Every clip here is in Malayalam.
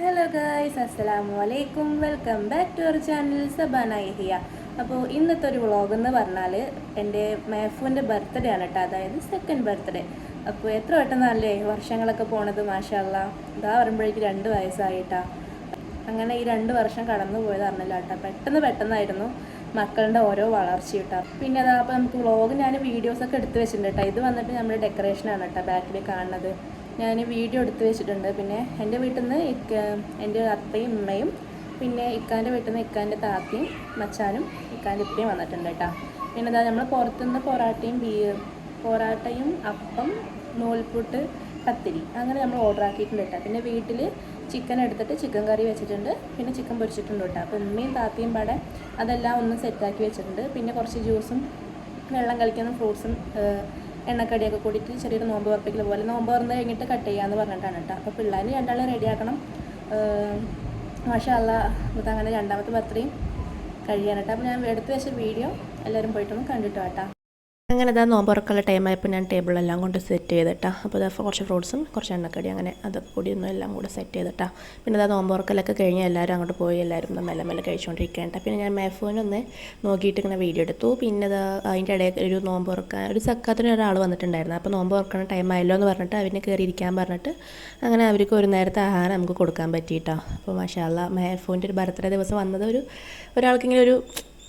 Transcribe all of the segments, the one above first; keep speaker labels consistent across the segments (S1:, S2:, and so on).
S1: ഹലോ ഗൈസ്, അസ്സലാമു അലൈക്കും. Welcome back to our channel Sabana Yahiya. അപ്പോൾ ഇന്നത്തെ ഒരു വ്ളോഗ് എന്ന് പറഞ്ഞാൽ എൻ്റെ മേഫുവിൻ്റെ ബർത്ത്ഡേ ആണ് കേട്ടോ, അതായത് സെക്കൻഡ് ബർത്ത്ഡേ. അപ്പോൾ എത്ര പെട്ടെന്നല്ലേ വർഷങ്ങളൊക്കെ പോണത്, മാഷാ അല്ലാ. ഇതാ പറയുമ്പോഴേക്ക് 2 വയസ്സായിട്ടാ. അങ്ങനെ ഈ 2 വർഷം കടന്നു പോയത് അറിഞ്ഞില്ല കേട്ടോ, പെട്ടെന്നായിരുന്നു മക്കളുടെ ഓരോ വളർച്ച കേട്ടോ. പിന്നെ അതാ അപ്പോൾ നമുക്ക് വ്ളോഗ് ഞാൻ വീഡിയോസൊക്കെ എടുത്ത് വെച്ചിട്ടുണ്ട് കേട്ടോ. ഇത് വന്നിട്ട് നമ്മുടെ ഡെക്കറേഷനാണ് കേട്ടോ ബാക്കിൽ കാണുന്നത്. ഞാൻ വീഡിയോ എടുത്ത് വെച്ചിട്ടുണ്ട്. പിന്നെ എൻ്റെ വീട്ടിൽ നിന്ന് എൻ്റെ അത്തയും ഉമ്മയും, പിന്നെ ഇക്കാൻ്റെ വീട്ടിൽ നിന്ന് ഇക്കാൻ്റെ താത്തയും മച്ചാനും ഇക്കാൻ്റെ ഉപ്പയും വന്നിട്ടുണ്ട് കേട്ടോ. പിന്നെ അതാ നമ്മൾ പുറത്തുനിന്ന് പൊറാട്ടയും അപ്പം, നൂൽപുട്ട്, പത്തിരി അങ്ങനെ നമ്മൾ ഓർഡർ ആക്കിയിട്ടുണ്ട് കേട്ടോ. പിന്നെ വീട്ടിൽ ചിക്കൻ എടുത്തിട്ട് ചിക്കൻ കറി വെച്ചിട്ടുണ്ട്, പിന്നെ ചിക്കൻ പൊരിച്ചിട്ടുണ്ട് കേട്ടോ. അപ്പോൾ ഉമ്മയും താത്തയും പാടെ അതെല്ലാം ഒന്ന് സെറ്റാക്കി വെച്ചിട്ടുണ്ട്. പിന്നെ കുറച്ച് ജ്യൂസും വെള്ളം കളിക്കുന്ന ഫ്രൂട്ട്സും എണ്ണക്കടിയൊക്കെ കൂടിയിട്ട് ചെറിയൊരു നോമ്പ് ഉറപ്പിക്കൽ പോലെ, നോമ്പ് തുറന്ന് കഴിഞ്ഞിട്ട് കട്ട് ചെയ്യാമെന്ന് പറഞ്ഞിട്ടാണ് കേട്ടോ. അപ്പോൾ പിള്ളേർ രണ്ടാളെ റെഡിയാക്കണം. മാഷാ അല്ലാ, ഇതങ്ങനെ രണ്ടാമത്തെ ബർത്ത്ഡേയും കഴിയാൻ കേട്ടോ. അപ്പോൾ ഞാൻ എടുത്ത് വെച്ച വീഡിയോ എല്ലാവരും പോയിട്ടൊന്ന് കണ്ടിട്ട് കേട്ടോ.
S2: അങ്ങനെ ഇതാ നോമ്പുറക്കുള്ള ടൈമായപ്പോൾ ഞാൻ ടേബിളെല്ലാം കൊണ്ട് സെറ്റ് ചെയ്തിട്ടാ. അപ്പോൾ ഇതാ കുറച്ച് ഫ്രൂട്ട്സും കുറച്ച് എണ്ണക്കടി അങ്ങനെ അതൊക്കെ കൂടി ഒന്നും എല്ലാം കൂടെ സെറ്റ് ചെയ്തിട്ടാ. പിന്നെ ഇതാ നോമ്പുറക്കലൊക്കെ കഴിഞ്ഞ് എല്ലാവരും അങ്ങോട്ട് പോയി, എല്ലാവരും മെല്ലെ മെല്ലെ കഴിച്ചുകൊണ്ടിരിക്കേണ്ട. പിന്നെ ഞാൻ മേഫോനൊന്ന് നോക്കിയിട്ട് ഇങ്ങനെ വീഡിയോ എടുത്തു. പിന്നെ ഇതാ അതിൻ്റെ ഇടയിൽ ഒരു നോമ്പുറക്കാൻ ഒരു സക്കാത്തിന് ഒരാൾ വന്നിട്ടുണ്ടായിരുന്നു. അപ്പോൾ നോമ്പ് തുറക്കണ ടൈം ആയല്ലോ എന്ന് പറഞ്ഞിട്ട് അവന് കയറിയിരിക്കാൻ പറഞ്ഞിട്ട് അങ്ങനെ അവർക്ക് ഒരു നേരത്തെ ആഹാരം നമുക്ക് കൊടുക്കാൻ പറ്റിയിട്ടാ. അപ്പോൾ മാഷാ അല്ലാ, മേഫോൻ്റെ ഒരു ബർത്ത്ഡേ ദിവസം വന്നത് ഒരാൾക്കിങ്ങനെ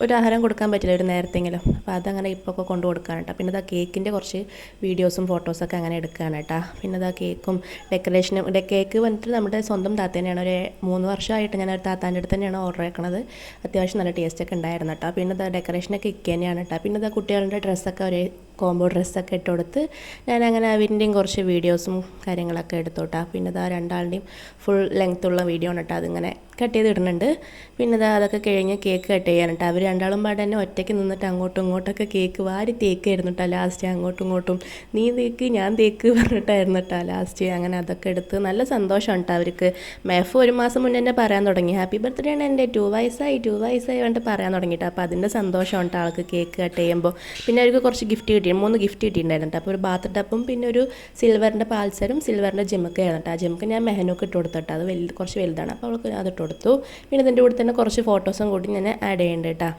S2: ഒരു ആഹാരം കൊടുക്കാൻ പറ്റില്ല, ഒരു നേരത്തെങ്കിലും. അപ്പോൾ അതങ്ങനെ ഇപ്പോൾ ഒക്കെ കൊണ്ടു കൊടുക്കുകയാണ് കേട്ടോ. പിന്നെ ഇതാ കേക്കിൻ്റെ കുറച്ച് വീഡിയോസും ഫോട്ടോസൊക്കെ അങ്ങനെ എടുക്കുകയാണ് കേട്ടോ. പിന്നെ ഇതാ കേക്കും ഡെക്കറേഷനും. കേക്ക് വന്നിട്ട് നമ്മുടെ സ്വന്തം താത്തേനെയാണ്, ഒരു 3 വർഷമായിട്ട് ഞാൻ ഒരു താത്താൻ്റെ അടുത്ത് തന്നെയാണ് ഓർഡർ ആക്കണത്. അത്യാവശ്യം നല്ല ടേസ്റ്റൊക്കെ ഉണ്ടായിരുന്നു കേട്ടോ. പിന്നെ ഇതാ ഡെക്കറേഷനൊക്കെ ഇക്ക തന്നെയാണ് കേട്ടോ. പിന്നെ ഇതാ കുട്ടികളുടെ ഡ്രസ്സൊക്കെ ഒരേ കോംബോ ഡ്രസ്സൊക്കെ ഇട്ട് കൊടുത്ത് ഞാനങ്ങനെ അവരിൻ്റെയും കുറച്ച് വീഡിയോസും കാര്യങ്ങളൊക്കെ എടുത്തോട്ടാ. പിന്നെ ഇതാ രണ്ടാളുടെയും ഫുൾ ലെങ്ത്തുള്ള വീഡിയോ ആണ് കേട്ടോ, അതിങ്ങനെ കട്ട് ചെയ്ത് ഇടുന്നുണ്ട്. പിന്നെ ഇതാ അതൊക്കെ കഴിഞ്ഞ് കേക്ക് കട്ട് ചെയ്യാൻ കേട്ടോ. അവർ രണ്ടാളും പാടെ തന്നെ ഒറ്റയ്ക്ക് നിന്നിട്ട് അങ്ങോട്ടും ഇങ്ങോട്ടൊക്കെ കേക്ക് വാരി തേക്കായിരുന്നു കേട്ടോ. ലാസ്റ്റ് അങ്ങോട്ടും ഇങ്ങോട്ടും നീ തേക്ക് ഞാൻ തേക്ക് പറഞ്ഞിട്ടായിരുന്നു കേട്ടോ ലാസ്റ്റ്. അങ്ങനെ അതൊക്കെ എടുത്ത് നല്ല സന്തോഷമാണ് കേട്ടോ അവർക്ക്. മേഫ് 1 മാസം മുന്നേ തന്നെ പറയാൻ തുടങ്ങി, ഹാപ്പി ബർത്ത്ഡേ ആണ് എൻ്റെ, 2 വയസ്സായി വേണ്ടി പറയാൻ തുടങ്ങിയിട്ട്. അപ്പോൾ അതിൻ്റെ സന്തോഷമാണ് കേട്ടോ ആൾക്ക് കേക്ക് കട്ട് ചെയ്യുമ്പോൾ. പിന്നെ അവർക്ക് കുറച്ച് ഗിഫ്റ്റ് കിട്ടി, 3 ഗിഫ്റ്റ് കിട്ടിയിട്ടുണ്ടായിരുന്നു. അപ്പോൾ ഒരു ബാത്ത് ടപ്പും പിന്നെ ഒരു സിൽവറിൻ്റെ പാൽസരും സിൽവറിൻ്റെ ജിമ്മൊക്കെയാണ് കേട്ടോ. ആ ജിമ്മക്ക് ഞാൻ മെഹനൊക്കെ ഇട്ട് കൊടുത്തിട്ട്, അത് കുറച്ച് വലുതാണ്, അപ്പോൾ അവൾക്ക് അത് ഇട്ട് കൊടുത്തു. പിന്നെ ഇതിൻ്റെ കൂടെ തന്നെ കുറച്ച് ഫോട്ടോസും കൂടി ഞാൻ ആഡ് ചെയ്യുന്നുണ്ട് കേട്ടോ.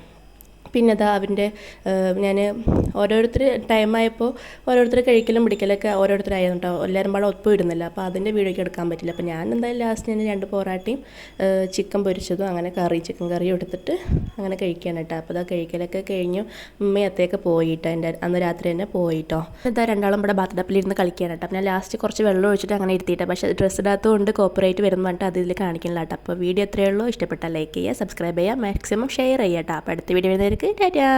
S2: പിന്നെ അതാ അവൻ്റെ ഞാൻ ഓരോരുത്തർ ടൈമായപ്പോൾ ഓരോരുത്തർ കഴിക്കലും പിടിക്കലൊക്കെ ഓരോരുത്തരായിരുന്നു കേട്ടോ. എല്ലാവരും പാടെ ഒപ്പം ഇടുന്നില്ല, അപ്പോൾ അതിൻ്റെ വീഡിയോയ്ക്ക് എടുക്കാൻ പറ്റില്ല. അപ്പോൾ ഞാൻ എന്തായാലും ലാസ്റ്റ് ഞാൻ 2 പൊറാട്ടയും ചിക്കൻ പൊരിച്ചതും അങ്ങനെ ചിക്കൻ കറിയും എടുത്തിട്ട് അങ്ങനെ കഴിക്കുകയാണ് കേട്ടോ. അപ്പോൾ അതാ കഴിക്കലൊക്കെ കഴിഞ്ഞു. ഉമ്മയത്തേക്ക് പോയിട്ടോ, അന്ന് രാത്രി തന്നെ പോയിട്ടോ. ഇതാ രണ്ടാളും ഇവിടെ ബാത്ത് ടപ്പിലിരുന്ന് കളിക്കുകയാണ് കേട്ടോ. അപ്പോൾ ഞാൻ ലാസ്റ്റ് കുറച്ച് വെള്ളം ഒഴിച്ചിട്ട് അങ്ങനെ ഇരുത്തിയിട്ടോ. പക്ഷേ ഡ്രസ്സ് ഇടാത്തതുകൊണ്ട് കോപ്പറേറ്റ് വരുന്നു പറഞ്ഞിട്ട് അതിൽ കാണിക്കുന്നില്ല കേട്ടോ. അപ്പോൾ വീഡിയോ എത്രയേ ഉള്ളൂ, ഇഷ്ടപ്പെട്ടാൽ ലൈക്ക് ചെയ്യുക, സബ്സ്ക്രൈബ് ചെയ്യുക, മാക്സിമം ഷെയർ ചെയ്യുക കേട്ടോ. അപ്പോൾ അടുത്ത വീഡിയോ വരുന്നവർക്ക് ടാറ്റാ.